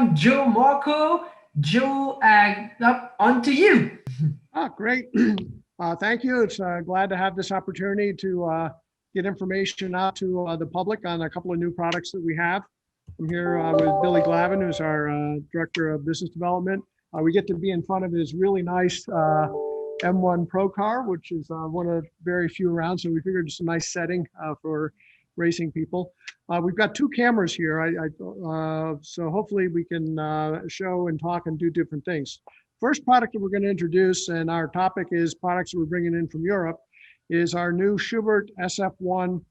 welcome Joe Marko. Joe, up onto you. Great. Thank you. It's glad to have this opportunity to get information out to the public on a couple of new products that we have. I'm here with Billy Glavin, who's our Director of Business Development. We get to be in front of his really nice M1 Pro car, which is one of the very few around. So we figured it's a nice setting for racing people. We've got two cameras here, so hopefully we can show and talk and do different things. First product that we're going to introduce, and our topic is products that we're bringing in from Europe, is our new Schubert SF1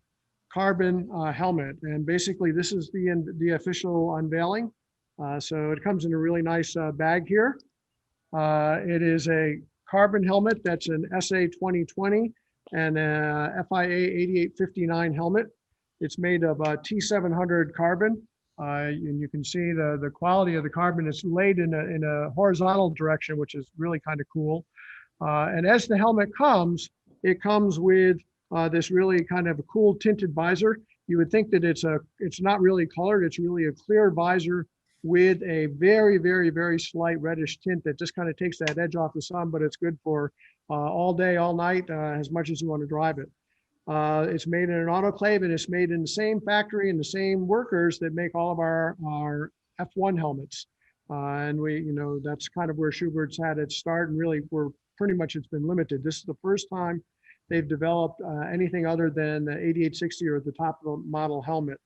carbon helmet. And basically this is the official unveiling. So it comes in a really nice bag here. It is a carbon helmet that's an SA 2020 and a FIA 8859 helmet. It's made of T700 carbon. And you can see the quality of the carbon. It's laid in a horizontal direction, which is really kind of cool. And as the helmet comes, it comes with this really kind of a cool tinted visor. You would think that it's not really colored. It's really a clear visor with a very, very, very slight reddish tint that just kind of takes that edge off the sun, but it's good for all day, all night, as much as you want to drive it. It's made in an autoclave, and it's made in the same factory and the same workers that make all of our F1 helmets. And that's kind of where Schubert's had its start, and really it's been limited. This is the first time they've developed anything other than the 8860 or the top of the model helmet.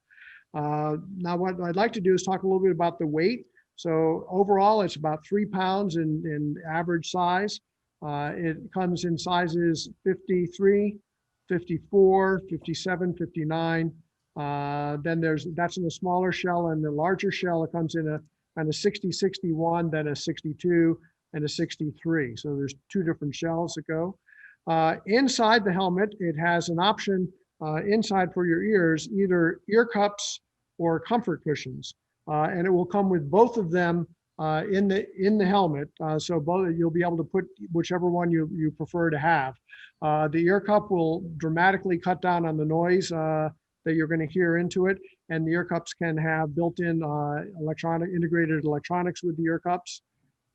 Now what I'd like to do is talk a little bit about the weight. So overall, it's about 3 pounds in average size. It comes in sizes 53, 54, 57, 59. Then that's in a smaller shell, and the larger shell, it comes in a kind of 60, 61, then a 62 and a 63. So there's two different shells that go. Inside the helmet, it has an option inside for your ears, either ear cups or comfort cushions. And it will come with both of them in the helmet. So you'll be able to put whichever one you prefer to have. The ear cup will dramatically cut down on the noise that you're going to hear into it. And the ear cups can have built-in integrated electronics with the ear cups.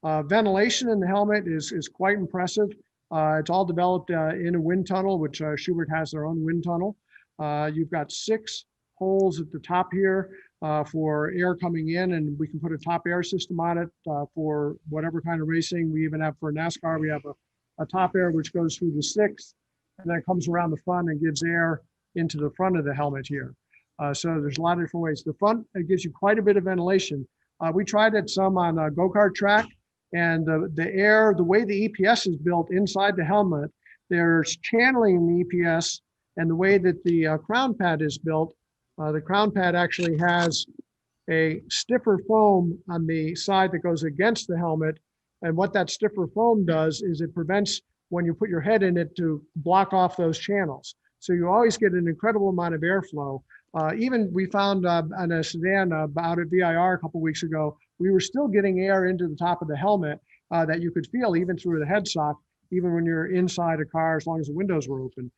Ventilation in the helmet is quite impressive. It's all developed in a wind tunnel, which Schubert has their own wind tunnel. You've got 6 holes at the top here for air coming in, and we can put a top air system on it for whatever kind of racing. We even have for NASCAR, we have a top air which goes through the 6 and then comes around the front and gives air into the front of the helmet here. So there's a lot of different ways. The front, it gives you quite a bit of ventilation. We tried it some on a go-kart track, and the way the EPS is built inside the helmet, there's channeling in the EPS, and the way that the crown pad is built, the crown pad actually has a stiffer foam on the side that goes against the helmet. And what that stiffer foam does is it prevents, when you put your head in it, to block off those channels. So you always get an incredible amount of airflow. Even we found on a sedan out at VIR a couple weeks ago, we were still getting air into the top of the helmet that you could feel even through the headstock, even when you're inside a car, as long as the windows were open.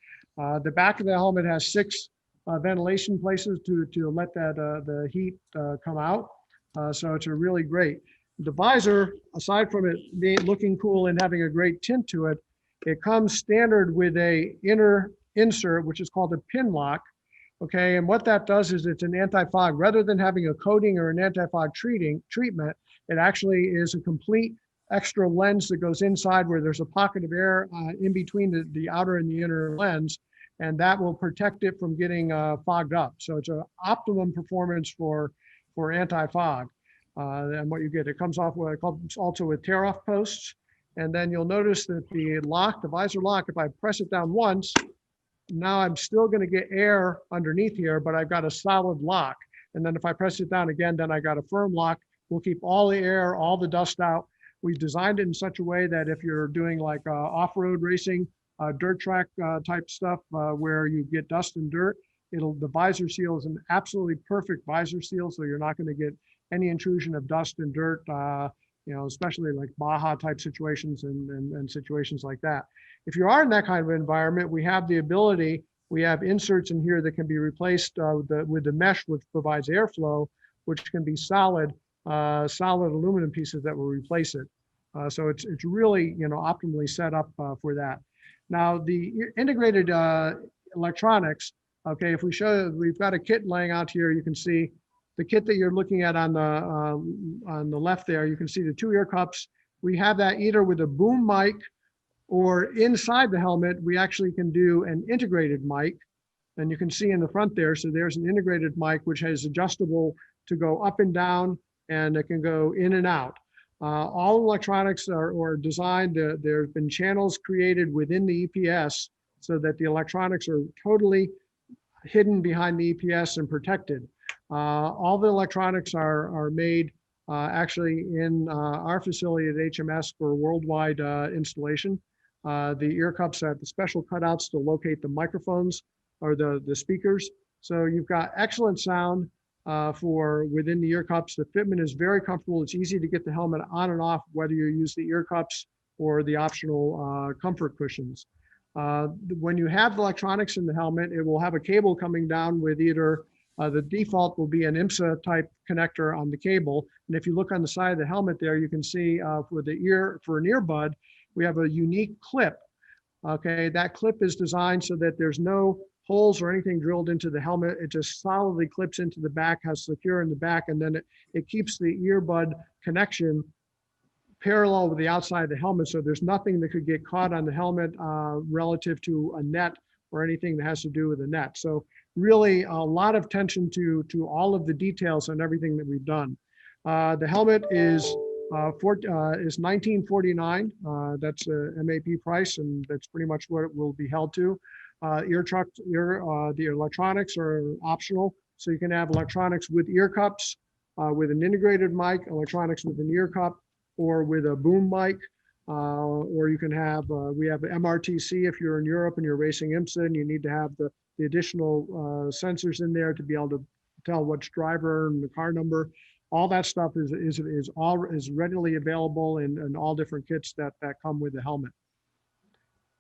The back of the helmet has 6 ventilation places to let the heat come out. So it's a really great. The visor, aside from it looking cool and having a great tint to it, it comes standard with a inner insert, which is called a pin lock. Okay, and what that does is it's an anti-fog. Rather than having a coating or an anti-fog treatment, it actually is a complete extra lens that goes inside where there's a pocket of air in between the outer and the inner lens, and that will protect it from getting fogged up. So it's an optimum performance for anti-fog. And what you get, it comes off what I call also with tear-off posts. And then you'll notice that the visor lock, if I press it down once, now I'm still going to get air underneath here, but I've got a solid lock. And then if I press it down again, then I got a firm lock. We'll keep all the air, all the dust out. We've designed it in such a way that if you're doing like off-road racing, dirt track type stuff where you get dust and dirt, the visor seal is an absolutely perfect visor seal, so you're not going to get any intrusion of dust and dirt, especially like Baja type situations and situations like that. If you are in that kind of environment, we have the ability, we have inserts in here that can be replaced with the mesh, which provides airflow, which can be solid. solid aluminum pieces that will replace it. So it's really, optimally set up for that. Now the integrated electronics, okay, if we show, we've got a kit laying out here, you can see the kit that you're looking at on the left there, you can see the 2 ear cups. We have that either with a boom mic or inside the helmet, we actually can do an integrated mic. And you can see in the front there, so there's an integrated mic which has adjustable to go up and down, and it can go in and out. All electronics are designed, there have been channels created within the EPS so that the electronics are totally hidden behind the EPS and protected. All the electronics are made actually in our facility at HMS for worldwide installation. The ear cups have the special cutouts to locate the microphones or the speakers. So you've got excellent sound for within the ear cups. The fitment is very comfortable. It's easy to get the helmet on and off, whether you use the ear cups or the optional comfort cushions. When you have the electronics in the helmet, it will have a cable coming down with either the default will be an IMSA type connector on the cable. And if you look on the side of the helmet there, you can see for an earbud, we have a unique clip. Okay, that clip is designed so that there's no holes or anything drilled into the helmet. It just solidly clips into the back, has secure in the back, and then it keeps the earbud connection parallel with the outside of the helmet. So there's nothing that could get caught on the helmet relative to a net or anything that has to do with a net. So really a lot of attention to all of the details on everything that we've done. The helmet is $1949. That's a MAP price, and that's pretty much what it will be held to. The electronics are optional, so you can have electronics with ear cups, with an integrated mic, electronics with an ear cup, or with a boom mic, or you can have, we have MRTC if you're in Europe and you're racing IMSA and you need to have the additional sensors in there to be able to tell which driver and the car number. All that stuff is readily available in all different kits that come with the helmet.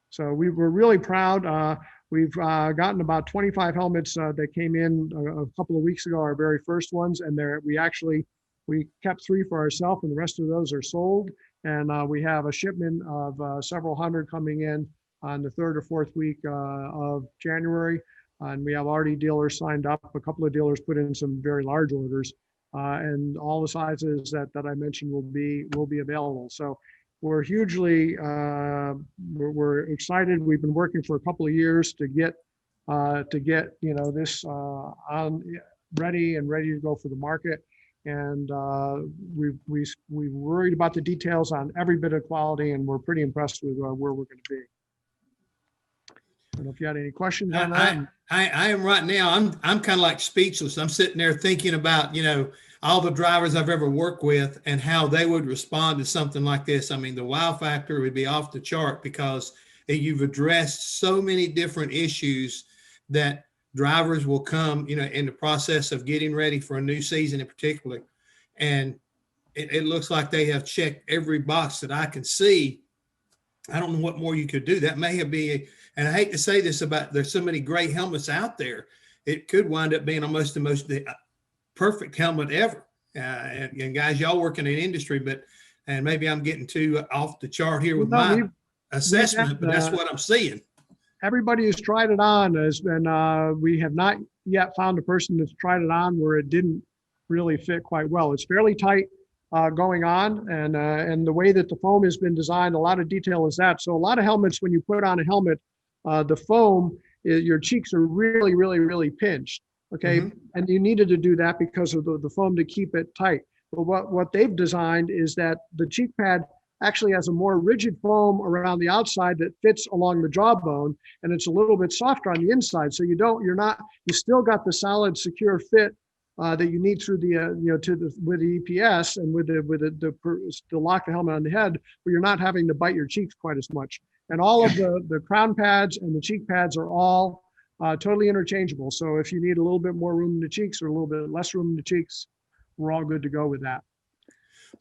So we're really proud. We've gotten about 25 helmets that came in a couple of weeks ago, our very first ones, and we kept 3 for ourselves, and the rest of those are sold. And we have a shipment of several hundred coming in on the 3rd or 4th week of January. And we have already dealers signed up. A couple of dealers put in some very large orders, and all the sizes that I mentioned will be available. So we're hugely, we're excited. We've been working for a couple of years to get this ready to go for the market. And we worried about the details on every bit of quality, and we're pretty impressed with where we're going to be. I don't know if you had any questions on that. I am right now. I'm kind of like speechless. I'm sitting there thinking about, all the drivers I've ever worked with and how they would respond to something like this. I mean, the wow factor would be off the chart because you've addressed so many different issues that drivers will come, in the process of getting ready for a new season in particular. And it looks like they have checked every box that I can see. I don't know what more you could do. That may have been, and I hate to say this about, there's so many great helmets out there. It could wind up being almost the perfect helmet ever. And guys, y'all work in an industry, and maybe I'm getting too off the chart here with my assessment, but that's what I'm seeing. Everybody who's tried it on has been, we have not yet found a person that's tried it on where it didn't really fit quite well. It's fairly tight going on, and the way that the foam has been designed, a lot of detail is that. So a lot of helmets, when you put on a helmet, the foam, your cheeks are really, really, really pinched. Okay, and you needed to do that because of the foam to keep it tight. But what they've designed is that the cheek pad actually has a more rigid foam around the outside that fits along the jawbone, and it's a little bit softer on the inside. So you still got the solid, secure fit that you need through the with the EPS and to lock the helmet on the head, but you're not having to bite your cheeks quite as much. And all of the crown pads and the cheek pads are all totally interchangeable. So if you need a little bit more room in the cheeks or a little bit less room in the cheeks, we're all good to go with that.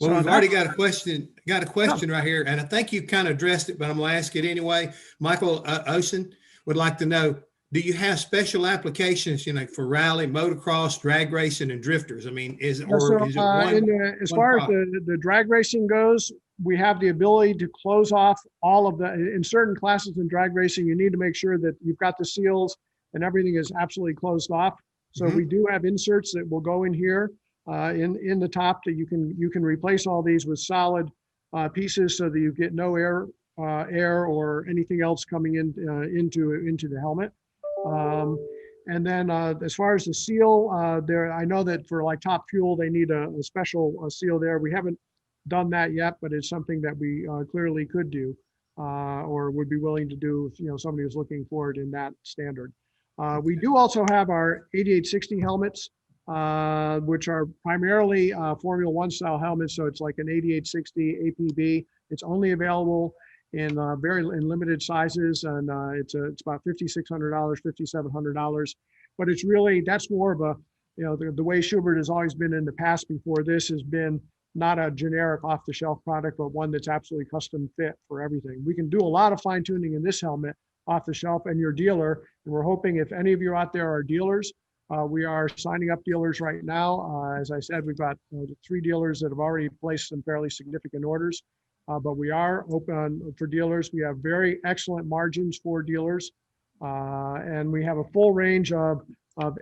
Well, we've already got a question right here, and I think you kind of addressed it, but I'm going to ask it anyway. Michael Osen would like to know, do you have special applications, you know, for rally, motocross, drag racing, and drifters? I mean, is it Yeah, so, is it one? as one far as product? the drag racing goes, we have the ability to close off all of the, in certain classes in drag racing, you need to make sure that you've got the seals and everything is absolutely closed off. So Mhm. we do have inserts that will go in here in the top that you can replace all these with solid pieces so that you get no air or anything else coming in into the helmet. And then as far as the seal, there, I know that for like Top Fuel, they need a special seal there. We haven't done that yet, but it's something that we clearly could do or would be willing to do if, you know, somebody was looking for it in that standard. We do also have our 8860 helmets, which are primarily Formula One style helmets. So it's like an 8860 APB. It's only available in in limited sizes, and it's about $5,600, $5,700. But it's really, that's more of a, you know, the way Schubert has always been in the past before this has been not a generic off-the-shelf product, but one that's absolutely custom fit for everything. We can do a lot of fine tuning in this helmet off the shelf and your dealer. And we're hoping if any of you out there are dealers, we are signing up dealers right now. As I said, we've got 3 dealers that have already placed some fairly significant orders, but we are open for dealers. We have very excellent margins for dealers. And we have a full range of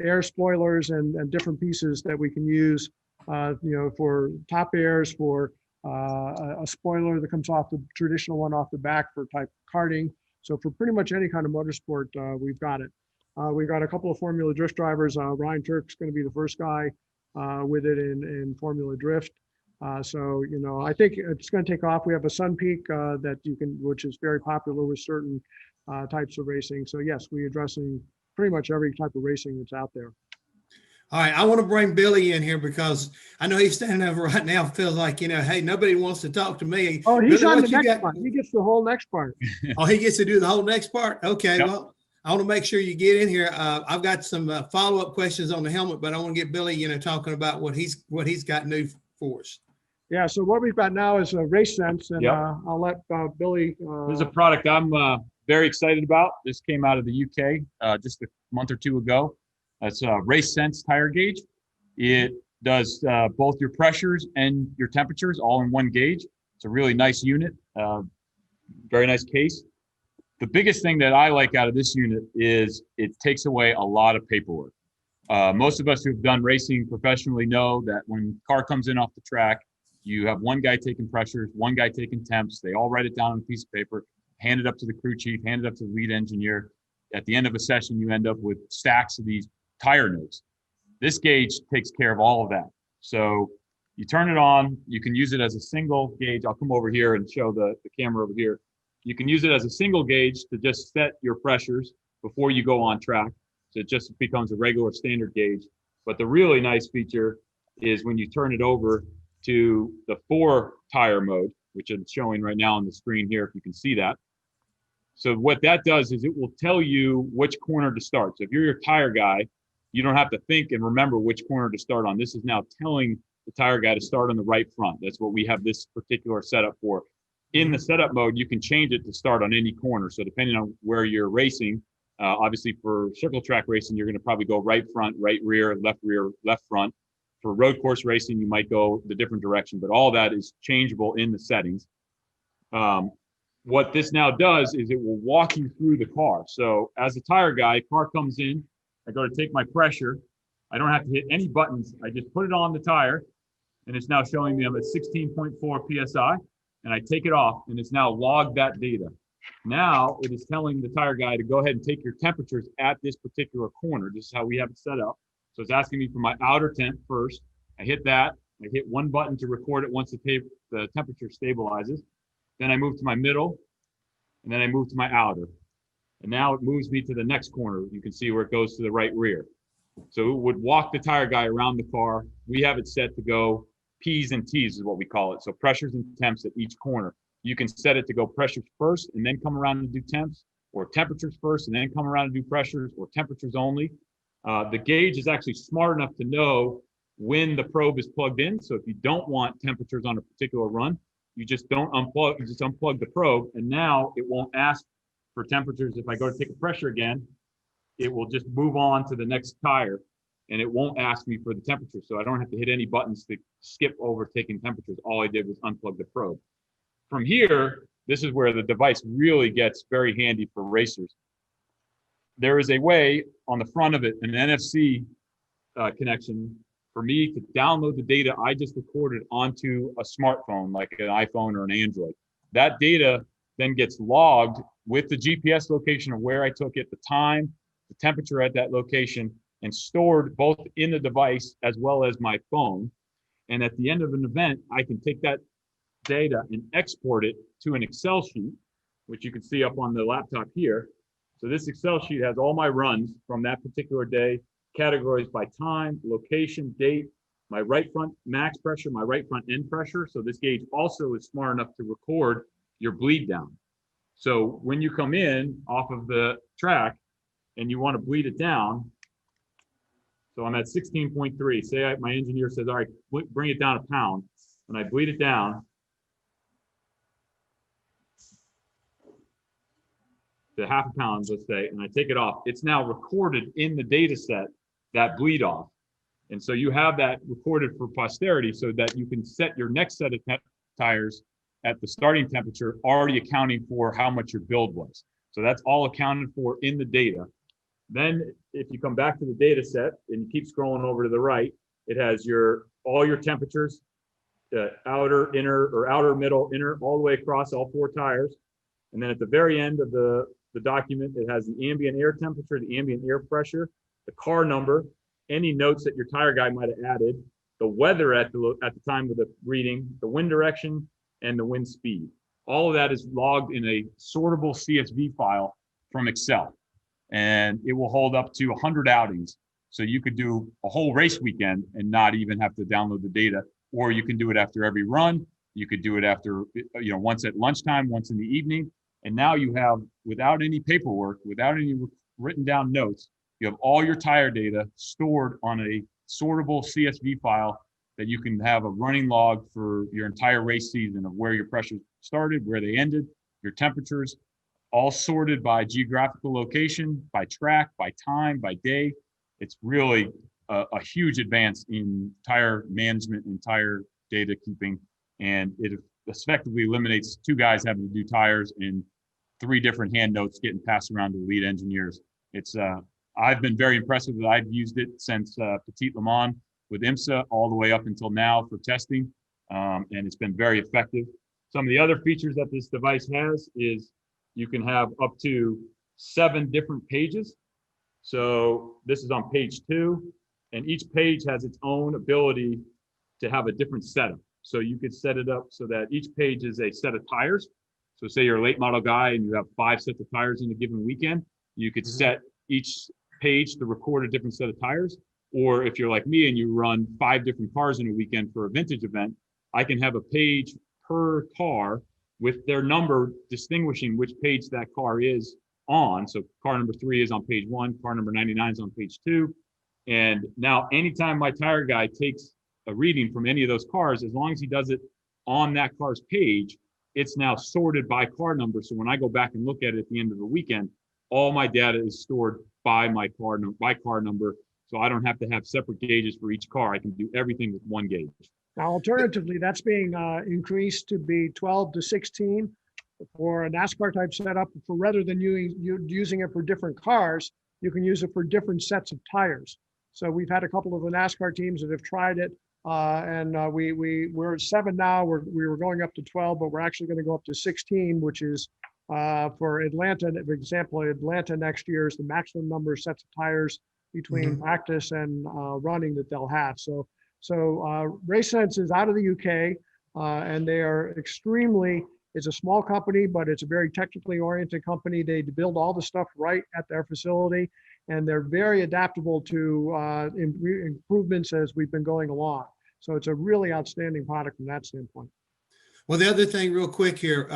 air spoilers and different pieces that we can use, you know, for top airs, for a spoiler that comes off the traditional one off the back for type karting. So for pretty much any kind of motorsport, we've got it. We've got a couple of Formula Drift drivers. Ryan Turk's going to be the first guy with it in Formula Drift. So, you know, I think it's going to take off. We have a Sun Peak that you can, which is very popular with certain types of racing. So yes, we're addressing pretty much every type of racing that's out there. All right, I want to bring Billy in here because I know he's standing over right now. Feels like, you know, hey, nobody wants to talk to me. Oh, he's Billy, on what the you next got? part. He gets the whole next part. Oh, he gets to do the whole next part. Okay, Yep. well, I want to make sure you get in here. I've got some follow-up questions on the helmet, but I want to get Billy, you know, talking about what he's got new for us. Yeah. So what we've got now is a RaceSense, and Yep. I'll let Billy. This is a product I'm very excited about. This came out of the UK just a month or two ago. It's a RaceSense tire gauge. It does both your pressures and your temperatures all in one gauge. It's a really nice unit, very nice case. The biggest thing that I like out of this unit is it takes away a lot of paperwork. Most of us who've done racing professionally know that when a car comes in off the track, you have one guy taking pressures, one guy taking temps. They all write it down on a piece of paper, hand it up to the crew chief, hand it up to the lead engineer. At the end of a session, you end up with stacks of these tire notes. This gauge takes care of all of that. So you turn it on, you can use it as a single gauge. I'll come over here and show the camera over here. You can use it as a single gauge to just set your pressures before you go on track. So it just becomes a regular standard gauge. But the really nice feature is when you turn it over to the 4 tire mode, which I'm showing right now on the screen here, if you can see that. So what that does is it will tell you which corner to start. So if you're your tire guy, you don't have to think and remember which corner to start on. This is now telling the tire guy to start on the right front. That's what we have this particular setup for. In the setup mode, you can change it to start on any corner. So depending on where you're racing, obviously for circle track racing, you're going to probably go right front, right rear, left front. For road course racing, you might go the different direction, but all that is changeable in the settings. What this now does is it will walk you through the car. So as a tire guy, car comes in, I go to take my pressure. I don't have to hit any buttons. I just put it on the tire, and it's now showing me I'm at 16.4 PSI, and I take it off, and it's now logged that data. Now it is telling the tire guy to go ahead and take your temperatures at this particular corner. This is how we have it set up. So it's asking me for my outer temp first. I hit that. I hit one button to record it once the temperature stabilizes. Then I move to my middle, and then I move to my outer. And now it moves me to the next corner. You can see where it goes to the right rear. So it would walk the tire guy around the car. We have it set to go P's and T's is what we call it. So pressures and temps at each corner. You can set it to go pressures first and then come around and do temps, or temperatures first and then come around and do pressures, or temperatures only. The gauge is actually smart enough to know when the probe is plugged in. So if you don't want temperatures on a particular run, you just don't unplug, you just unplug the probe, and now it won't ask for temperatures. If I go to take a pressure again, it will just move on to the next tire, and it won't ask me for the temperature. So I don't have to hit any buttons to skip over taking temperatures. All I did was unplug the probe. From here, this is where the device really gets very handy for racers. There is a way on the front of it, an NFC connection, for me to download the data I just recorded onto a smartphone, like an iPhone or an Android. That data then gets logged with the GPS location of where I took it, the time, the temperature at that location, and stored both in the device as well as my phone. And at the end of an event, I can take that data and export it to an Excel sheet, which you can see up on the laptop here. So this Excel sheet has all my runs from that particular day, categorized by time, location, date, my right front max pressure, my right front end pressure. So this gauge also is smart enough to record your bleed down. So when you come in off of the track and you want to bleed it down, so I'm at 16.3. Say my engineer says, all right, bring it down a pound, and I bleed it down to half a pound, let's say, and I take it off. It's now recorded in the data set, that bleed off. And so you have that recorded for posterity so that you can set your next set of tires at the starting temperature, already accounting for how much your build was. So that's all accounted for in the data. Then if you come back to the data set and you keep scrolling over to the right, it has all your temperatures, outer, inner, or outer, middle, inner, all the way across all 4 tires. And then at the very end of the document, it has the ambient air temperature, the ambient air pressure, the car number, any notes that your tire guy might have added, the weather at the time of the reading, the wind direction, and the wind speed. All of that is logged in a sortable CSV file from Excel. And it will hold up to 100 outings. So you could do a whole race weekend and not even have to download the data, or you can do it after every run. You could do it after, once at lunchtime, once in the evening. And now you have, without any paperwork, without any written down notes, you have all your tire data stored on a sortable CSV file that you can have a running log for your entire race season of where your pressures started, where they ended, your temperatures, all sorted by geographical location, by track, by time, by day. It's really a huge advance in tire management and tire data keeping. And it effectively eliminates 2 guys having to do tires and 3 different hand notes getting passed around to the lead engineers. It's I've been very impressed with it. I've used it since Petit Le Mans with IMSA all the way up until now for testing. And it's been very effective. Some of the other features that this device has is you can have up to 7 different pages. So this is on page 2, and each page has its own ability to have a different setup. So you could set it up so that each page is a set of tires. So say you're a late model guy and you have 5 sets of tires in a given weekend, you could set each page to record a different set of tires. Or if you're like me and you run 5 different cars in a weekend for a vintage event, I can have a page per car with their number distinguishing which page that car is on. So car number 3 is on page 1, car number 99 is on page 2. And now anytime my tire guy takes a reading from any of those cars, as long as he does it on that car's page, it's now sorted by car number. So when I go back and look at it at the end of the weekend, all my data is stored by my car number. So I don't have to have separate gauges for each car. I can do everything with 1 gauge. Now, alternatively, that's being increased to be 12 to 16 for a NASCAR type setup. For rather than using it for different cars, you can use it for different sets of tires. So we've had a couple of the NASCAR teams that have tried it, and we're at 7 now. We were going up to 12, but we're actually going to go up to 16, which is for Atlanta. For example, Atlanta next year is the maximum number of sets of tires between practice and running that they'll have. So RaceSense is out of the UK, and they are it's a small company, but it's a very technically oriented company. They build all the stuff right at their facility, and they're very adaptable to improvements as we've been going along. So it's a really outstanding product from that standpoint. Well, the other thing real quick here,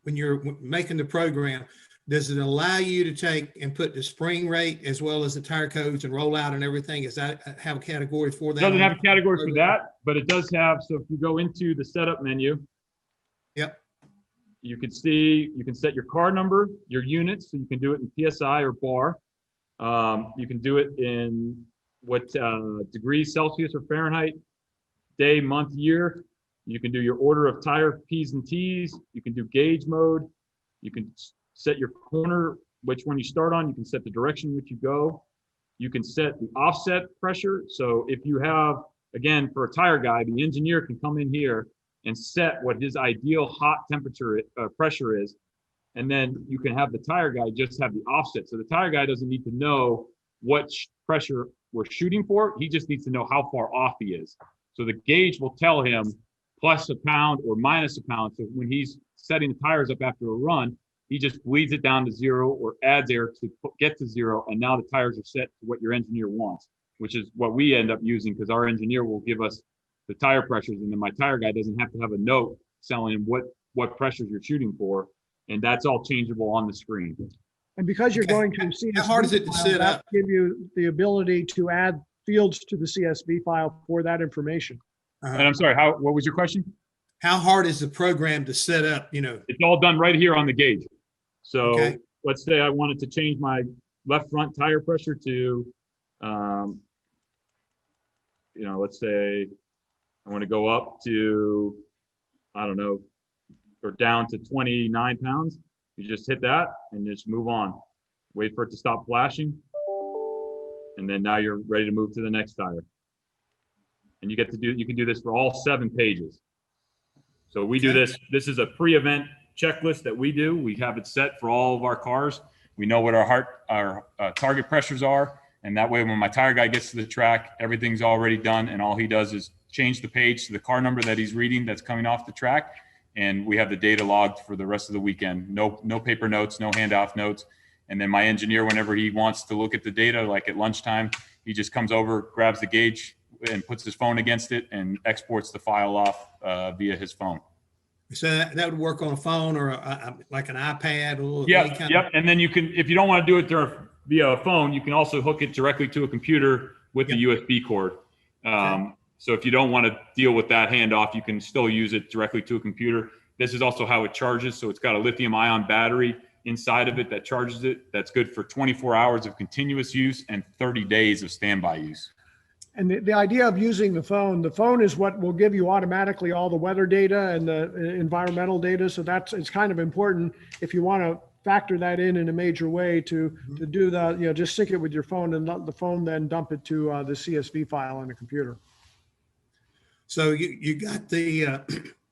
when you're making the program, does it allow you to take and put the spring rate as well as the tire codes and rollout and everything? Does that have a category for that? It doesn't have a category for that, but it does have, so if you go into the setup menu, yep, you can see, you can set your car number, your units, so you can do it in PSI or bar. You can do it in what degrees Celsius or Fahrenheit, day, month, year. You can do your order of tire P's and T's. You can do gauge mode. You can set your corner, which one you start on. You can set the direction in which you go. You can set the offset pressure. So if you have, again, for a tire guy, the engineer can come in here and set what his ideal hot temperature pressure is. And then you can have the tire guy just have the offset. So the tire guy doesn't need to know what pressure we're shooting for. He just needs to know how far off he is. So the gauge will tell him plus a pound or minus a pound. So when he's setting the tires up after a run, he just bleeds it down to 0 or adds air to get to 0. And now the tires are set to what your engineer wants, which is what we end up using, because our engineer will give us the tire pressures. And then my tire guy doesn't have to have a note telling him what pressures you're shooting for. And that's all changeable on the screen. And because you're going to CSV, How hard is it to set that up? give you the ability to add fields to the CSV file for that information. And I'm sorry, what was your question? How hard is the program to set up, you know? It's all done right here on the gauge. So Okay. let's say I wanted to change my left front tire pressure to, let's say I want to go up to, I don't know, or down to 29 pounds. You just hit that and just move on. Wait for it to stop flashing. And then now you're ready to move to the next tire. And you can do this for all 7 pages. So we do this. This is a pre-event checklist that we do. We have it set for all of our cars. We know what our target pressures are. And that way, when my tire guy gets to the track, everything's already done. And all he does is change the page to the car number that he's reading that's coming off the track. And we have the data logged for the rest of the weekend. No paper notes, no handoff notes. And then my engineer, whenever he wants to look at the data, like at lunchtime, he just comes over, grabs the gauge and puts his phone against it and exports the file off via his phone. So that would work on a phone or like an iPad or Yep. And then you can, if you don't want to do it via a phone, you can also hook it directly to a computer with a USB cord. So if you don't want to deal with that handoff, you can still use it directly to a computer. This is also how it charges. So it's got a lithium ion battery inside of it that charges it. That's good for 24 hours of continuous use and 30 days of standby use. And the idea of using the phone is what will give you automatically all the weather data and the environmental data. So it's kind of important if you want to factor that in a major way to do the, just sync it with your phone and let the phone then dump it to the CSV file on the computer. So you got the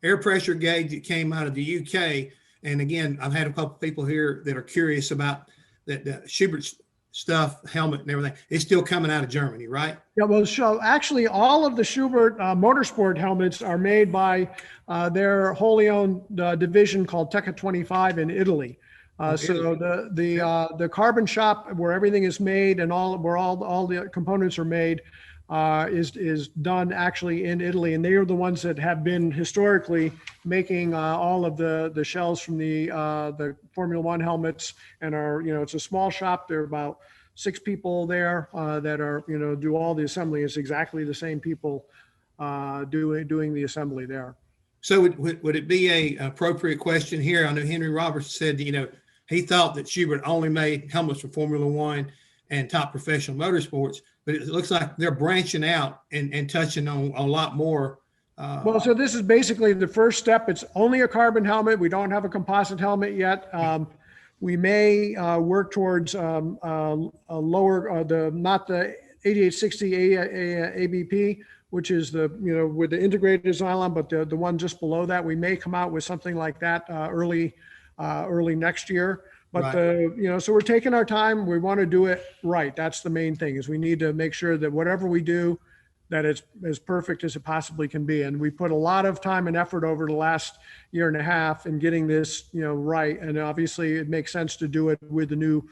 air pressure gauge that came out of the UK. And again, I've had a couple of people here that are curious about that Schubert stuff, helmet and everything. It's still coming out of Germany, right? Yeah, well, so actually all of the Schubert motorsport helmets are made by their wholly owned division called Teca 25 in Italy. So the carbon shop where everything is made and where all the components are made is done actually in Italy, and they are the ones that have been historically making all of the shells from the Formula One helmets, and it's a small shop. There are about 6 people there that are do all the assembly. It's exactly the same people doing the assembly there. So would it be a appropriate question here? I know Henry Roberts said he thought that Schubert only made helmets for Formula One and top professional motorsports, but it looks like they're branching out and touching on a lot more. Well, so this is basically the first step. It's only a carbon helmet. We don't have a composite helmet yet. We may work towards a lower, not the 8860 ABP, which is with the integrated design, but the one just below that. We may come out with something like that early next year. But so we're taking our time. We want to do it right. That's the main thing, is we need to make sure that whatever we do, that it's as perfect as it possibly can be. And we put a lot of time and effort over the last year and a half in getting this, right. And obviously it makes sense to do it with the new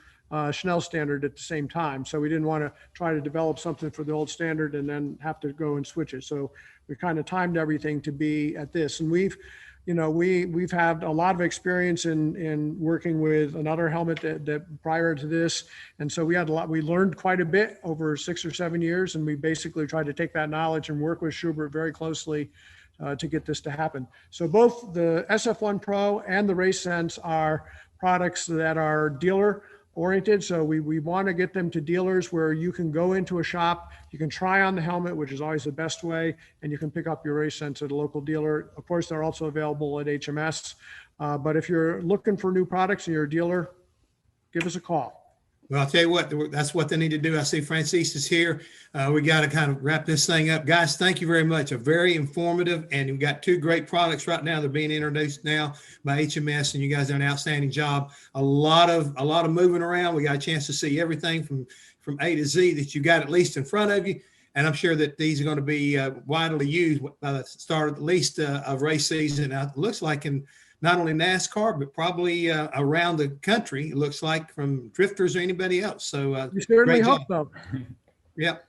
Schnell standard at the same time. So we didn't want to try to develop something for the old standard and then have to go and switch it. So we kind of timed everything to be at this. And we've had a lot of experience in working with another helmet that prior to this. And so we learned quite a bit over 6 or 7 years. And we basically tried to take that knowledge and work with Schubert very closely to get this to happen. So both the SF1 Pro and the RaceSense are products that are dealer oriented. So we want to get them to dealers where you can go into a shop, you can try on the helmet, which is always the best way, and you can pick up your RaceSense at a local dealer. Of course, they're also available at HMS. But if you're looking for new products and you're a dealer, give us a call. Well, I'll tell you what, that's what they need to do. I see Francis is here. We got to kind of wrap this thing up. Guys, thank you very much. A very informative, and we've got two great products right now. They're being introduced now by HMS, and you guys do an outstanding job. A lot of moving around. We got a chance to see everything from A to Z that you got at least in front of you. And I'm sure that these are going to be widely used by the start at least of race season. Now, it looks like in not only NASCAR, but probably around the country, it looks like, from drifters or anybody else. So We certainly hope so. Yep.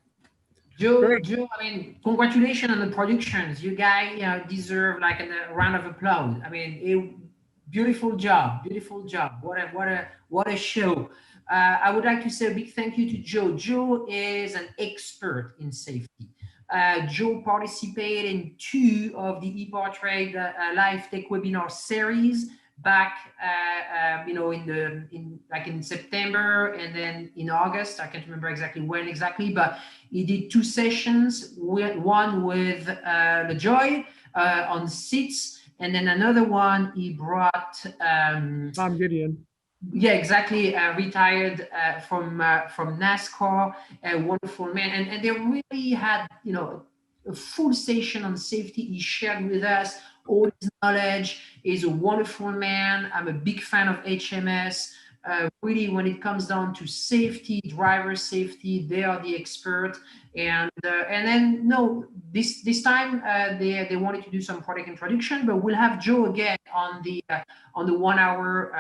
Joe, Great. I mean, congratulations on the productions. You guys, deserve like a round of applause. I mean, beautiful job, beautiful job. What a show. I would like to say a big thank you to Joe. Joe is an expert in safety. Joe participated in 2 of the EPARTRADE live tech webinar series back, in September and then in August. I can't remember exactly when exactly, but he did 2 sessions. One with LaJoy on seats, and then another one he brought Tom Gideon. yeah, exactly. Retired from NASCAR, a wonderful man, and they really had a full session on safety. He shared with us all his knowledge. He's a wonderful man. I'm a big fan of HMS. Really, when it comes down to safety, driver safety, they are the expert. And then this time they wanted to do some product introduction, but we'll have Joe again on the 1 hour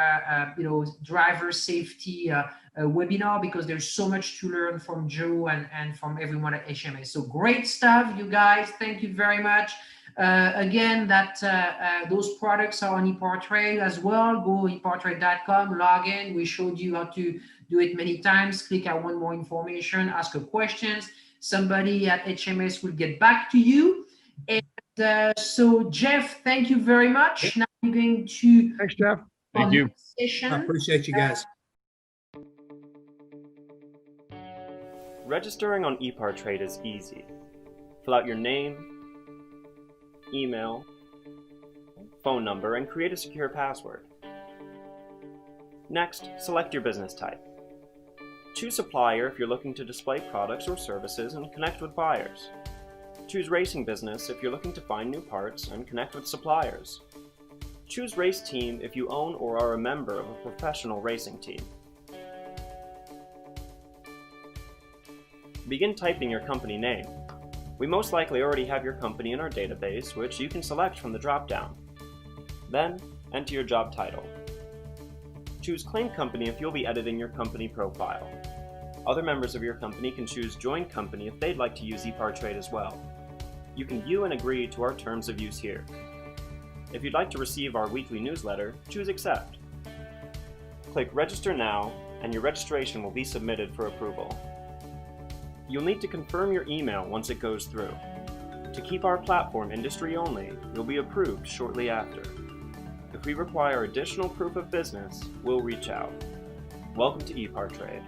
driver safety webinar, because there's so much to learn from Joe and from everyone at HMS. So great stuff, you guys. Thank you very much. Again, those products are on EPARTRADE as well. Go epartrade.com, log in. We showed you how to do it many times. Click I want more information, ask your questions. Somebody at HMS will get back to you. And so, Jeff, thank you very much. Now we're going to Thanks, Jeff. Thank you. session. I appreciate you guys. Registering on EPARTRADE is easy. Fill out your name, email, phone number, and create a secure password. Next, select your business type. Choose supplier if you're looking to display products or services and connect with buyers. Choose racing business if you're looking to find new parts and connect with suppliers. Choose race team if you own or are a member of a professional racing team. Begin typing your company name. We most likely already have your company in our database, which you can select from the drop-down. Then, enter your job title. Choose Claim Company if you'll be editing your company profile. Other members of your company can choose Join Company if they'd like to use EPARTRADE as well. You can view and agree to our terms of use here. If you'd like to receive our weekly newsletter, choose Accept. Click Register Now, and your registration will be submitted for approval. You'll need to confirm your email once it goes through. To keep our platform industry only, you'll be approved shortly after. If we require additional proof of business, we'll reach out. Welcome to EPARTRADE.